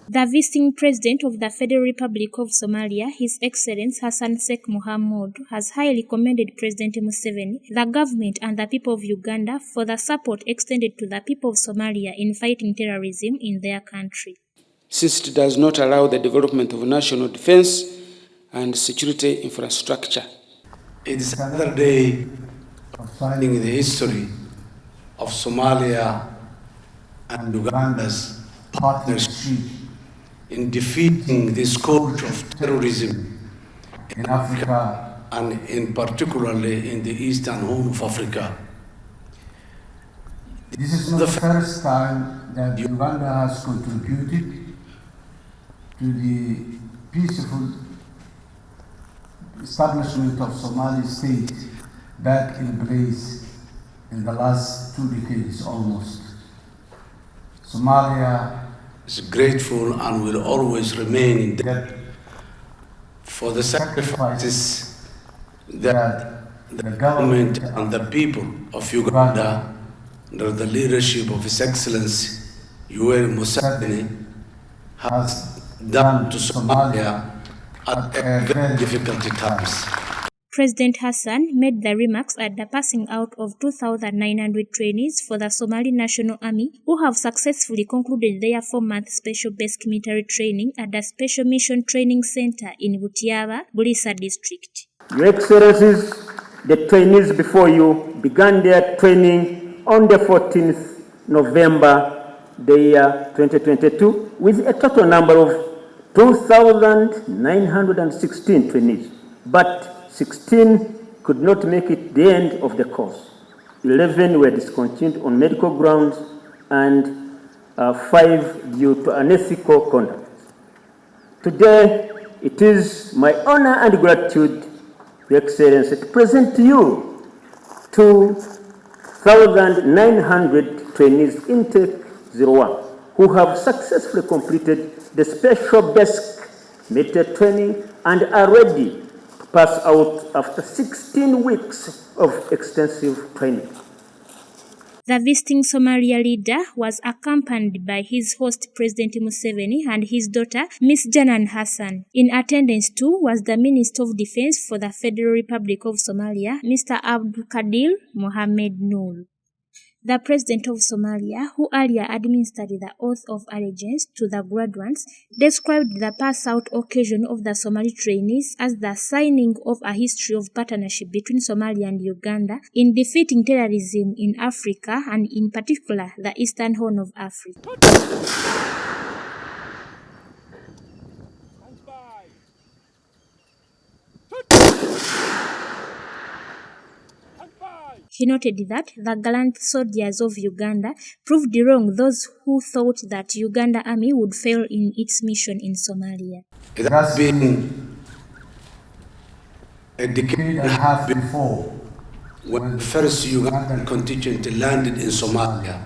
The visiting President of the Federal Republic of Somalia, His Excellency Hassan Sheikh Mohamud, has highly commended President Museveni, the government and the people of Uganda for the support extended to the people of Somalia in fighting terrorism in their country. Since it does not allow the development of national defense and security infrastructure. It is another day of finding the history of Somalia and Uganda's partnership in defeating the scourge of terrorism in Africa and in particularly in the eastern horn of Africa. This is not the first time that Uganda has contributed to the peaceful establishment of Somali state back in place in the last 2 decades almost. Somalia is grateful and will always remain in debt for the sacrifices that the government and the people of Uganda, under the leadership of His Excellency Yoweri Museveni, has done to Somalia at very difficult times. President Hassan made the remarks at the passing out of 2,900 trainees for the Somalia National Army who have successfully concluded their 4-month special basic military training at the Special Mission Training Center in Butiaba, Bulisa District. Your Excellencies, the trainees before you began their training on the 14th November, the year 2022, with a total number of 2,916 trainees, but 16 could not make it the end of the course. 11 were discontinued on medical grounds and 5 due to unethical conduct. Today, it is my honor and gratitude, Your Excellency, to present to you 2,900 trainees intake 01 who have successfully completed the special basic military training and are ready to pass out after 16 weeks of extensive training. The visiting Somalia leader was accompanied by his host President Museveni and his daughter Miss Janan Hassan. In attendance too was the Minister of Defense for the Federal Republic of Somalia, Mr. Abdul Kadir Mohamed Noor. The President of Somalia, who earlier administered the oath of allegiance to the graduates, described the pass-out occasion of the Somali trainees as the signing of a history of partnership between Somalia and Uganda in defeating terrorism in Africa and in particular the Eastern Horn of Africa. He noted that the gallant soldiers of Uganda proved wrong those who thought that Uganda Army would fail in its mission in Somalia. It has been a decade and a half before when the first Ugandan contingent landed in Somalia.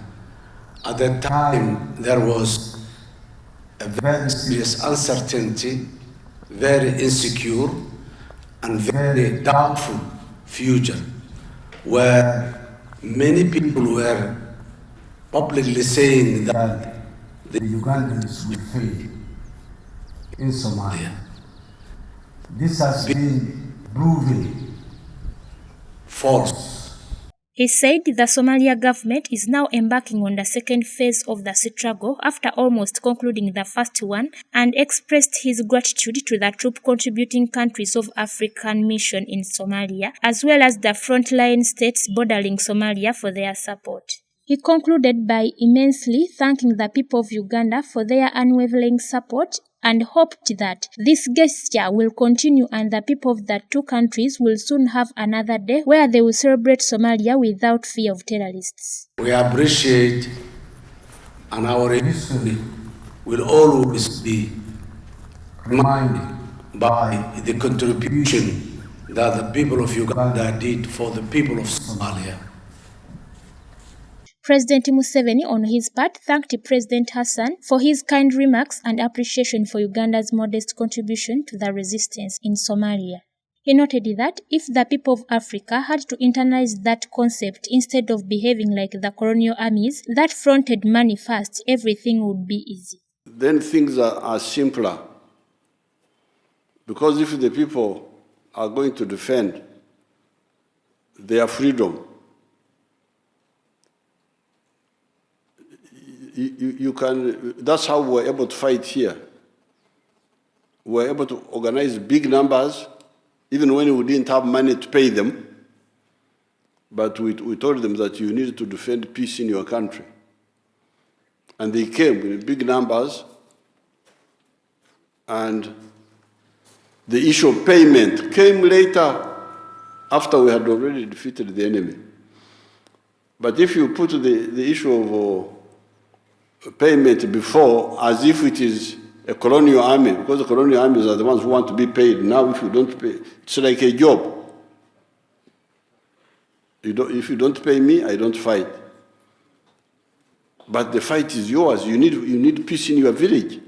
At that time, there was a very serious uncertainty, very insecure, and very doubtful future, where many people were publicly saying that the Ugandans will fail in Somalia. This has been proven false. He said the Somalia government is now embarking on the second phase of the struggle after almost concluding the first one, and expressed his gratitude to the troop contributing countries of African mission in Somalia, as well as the frontline states bordering Somalia for their support. He concluded by immensely thanking the people of Uganda for their unwavering support and hoped that this gesture will continue and the people of the two countries will soon have another day where they will celebrate Somalia without fear of terrorists. We appreciate, and our history will always be reminded by the contribution that the people of Uganda did for the people of Somalia. President Museveni, on his part, thanked President Hassan for his kind remarks and appreciation for Uganda's modest contribution to the resistance in Somalia. He noted that if the people of Africa had to internalize that concept instead of behaving like the colonial armies that fronted money first, everything would be easy. then things are simpler. Because if the people are going to defend their freedom, you can, that's how we're able to fight here. We're able to organize big numbers, even when we didn't have money to pay them. But we told them that you need to defend peace in your country. And they came in big numbers, and the issue of payment came later after we had already defeated the enemy. But if you put the issue of payment before as if it is a colonial army, because the colonial armies are the ones who want to be paid. Now if you don't pay, it's like a job. If you don't pay me, I don't fight. But the fight is yours. You need peace in your village.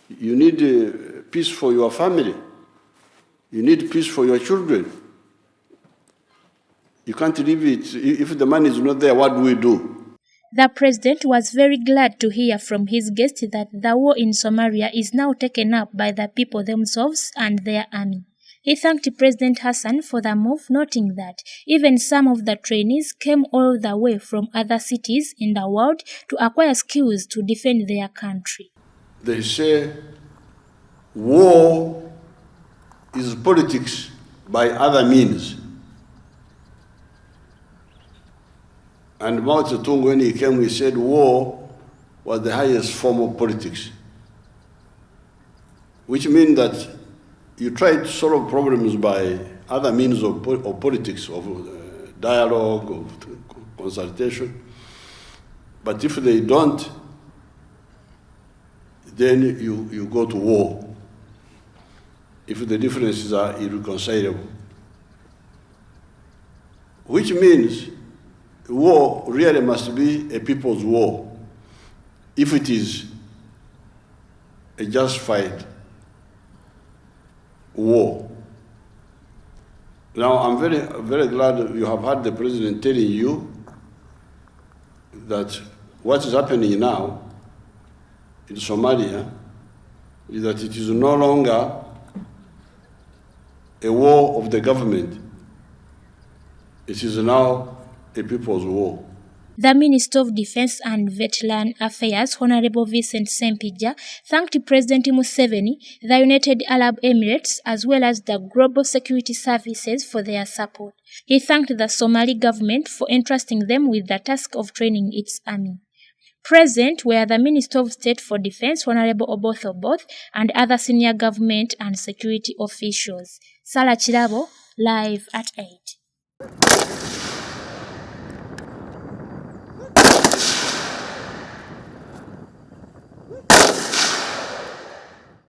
You need peace for your family. You need peace for your children. You can't leave it. If the money is not there, what do we do? The president was very glad to hear from his guest that the war in Somalia is now taken up by the people themselves and their army. He thanked President Hassan for the move, noting that even some of the trainees came all the way from other cities in the world to acquire skills to defend their country. They say war is politics by other means. And Mao Zedong, when he came, he said war was the highest form of politics, which means that you try to solve problems by other means of politics, of dialogue, of consultation. But if they don't, then you go to war, if the differences are irreconcilable. Which means war really must be a people's war, if it is a justified war. Now, I'm very, very glad you have had the president telling you that what is happening now in Somalia is that it is no longer a war of the government. It is now a people's war. The Minister of Defense and Veteran Affairs, Honorable Vincent Sempija, thanked President Museveni, the United Arab Emirates, as well as the Global Security Services for their support. He thanked the Somali government for entrusting them with the task of training its army. Present were the Minister of State for Defense, Honorable Oboth Oboth, and other senior government and security officials. Sarah Chirabo, live at 8.